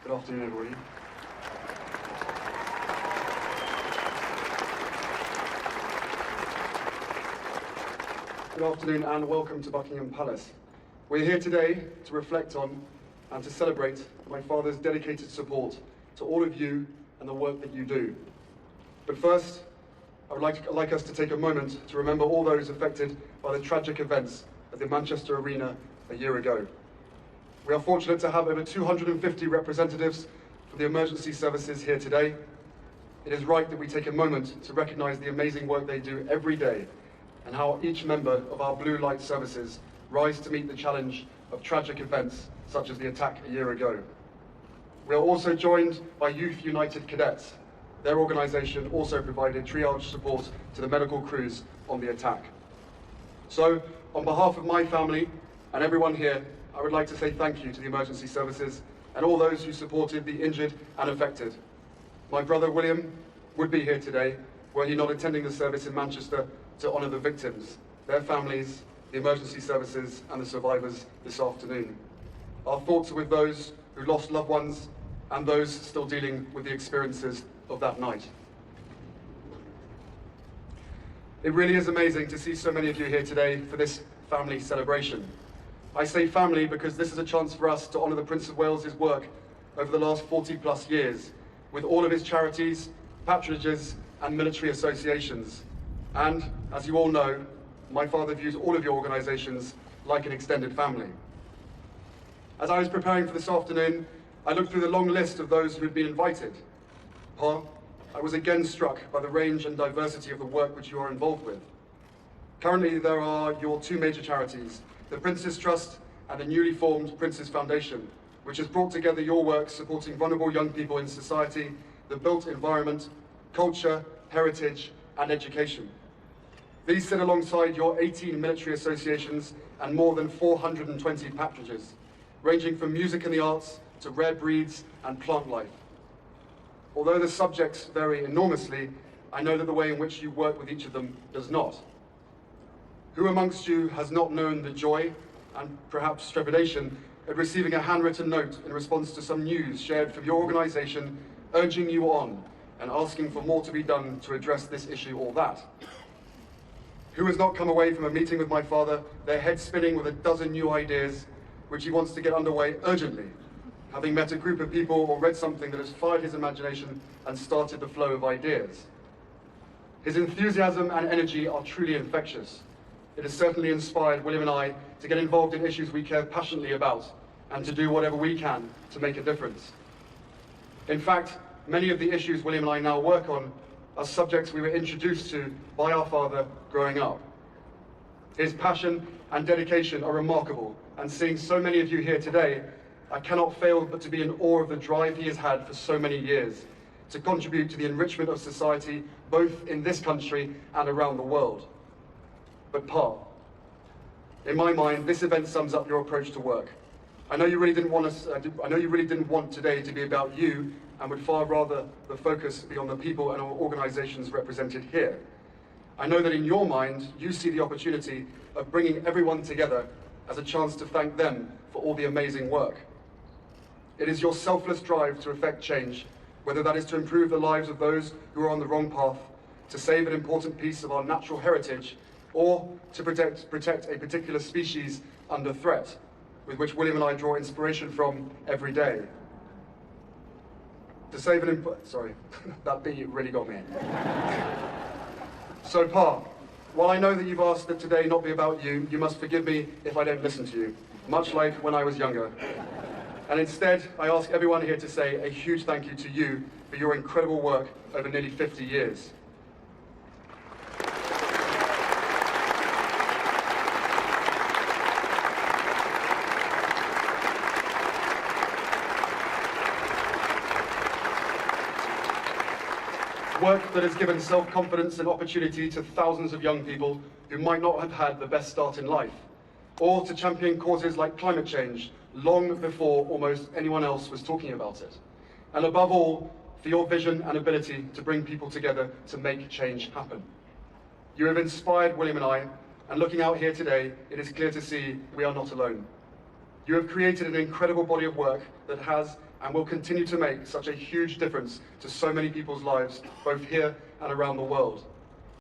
Good afternoon, everybody. Good afternoon and welcome to Buckingham Palace. We're here today to reflect on and to celebrate my father's dedicated support to all of you and the work that you do. But first, I would like us to take a moment to remember all those affected by the tragic events at the Manchester Arena a year ago. We are fortunate to have over 250 representatives from the emergency services here today. It is right that we take a moment to recognise the amazing work they do every day and how each member of our blue light services rise to meet the challenge of tragic events such as the attack a year ago. We are also joined by Youth United Cadets. Their organisation also provided triage support to the medical crews on the attack. So, on behalf of my family and everyone here, I would like to say thank you to the emergency services and all those who supported the injured and affected. My brother William would be here today were he not attending the service in Manchester to honour the victims, their families, the emergency services and the survivors this afternoon. Our thoughts are with those who lost loved ones and those still dealing with the experiences of that night. It really is amazing to see so many of you here today for this family celebration. I say family because this is a chance for us to honour the Prince of Wales's work over the last 40 plus years with all of his charities, patronages and military associations. And, as you all know, my father views all of your organisations like an extended family. As I was preparing for this afternoon, I looked through the long list of those who had been invited. Pa, I was again struck by the range and diversity of the work which you are involved with. Currently, there are your two major charities, the Prince's Trust and the newly formed Prince's Foundation, which has brought together your work supporting vulnerable young people in society, the built environment, culture, heritage, and education. These sit alongside your 18 military associations and more than 420 patronages, ranging from music and the arts to rare breeds and plant life. Although the subjects vary enormously, I know that the way in which you work with each of them does not. Who amongst you has not known the joy and perhaps trepidation at receiving a handwritten note in response to some news shared from your organisation urging you on and asking for more to be done to address this issue or that? Who has not come away from a meeting with my father, their head spinning with a dozen new ideas which he wants to get underway urgently, having met a group of people or read something that has fired his imagination and started the flow of ideas? His enthusiasm and energy are truly infectious. It has certainly inspired William and I to get involved in issues we care passionately about and to do whatever we can to make a difference. In fact, many of the issues William and I now work on are subjects we were introduced to by our father growing up. His passion and dedication are remarkable, and seeing so many of you here today, I cannot fail but to be in awe of the drive he has had for so many years to contribute to the enrichment of society both in this country and around the world. But Pa, in my mind, this event sums up your approach to work. I know you really didn't want today to be about you and would far rather the focus be on the people and our organisations represented here. I know that in your mind, you see the opportunity of bringing everyone together as a chance to thank them for all the amazing work. It is your selfless drive to effect change, whether that is to improve the lives of those who are on the wrong path, to save an important piece of our natural heritage, or to protect a particular species under threat, with which William and I draw inspiration from every day. To save an sorry, that beat really got me. So Pa, while I know that you've asked that today not be about you, you must forgive me if I don't listen to you, much like when I was younger. And instead, I ask everyone here to say a huge thank you to you for your incredible work over nearly 50 years. Work that has given self-confidence and opportunity to thousands of young people who might not have had the best start in life, or to champion causes like climate change long before almost anyone else was talking about it. And above all, for your vision and ability to bring people together to make change happen. You have inspired William and I, and looking out here today, it is clear to see we are not alone. You have created an incredible body of work that has and will continue to make such a huge difference to so many people's lives, both here and around the world.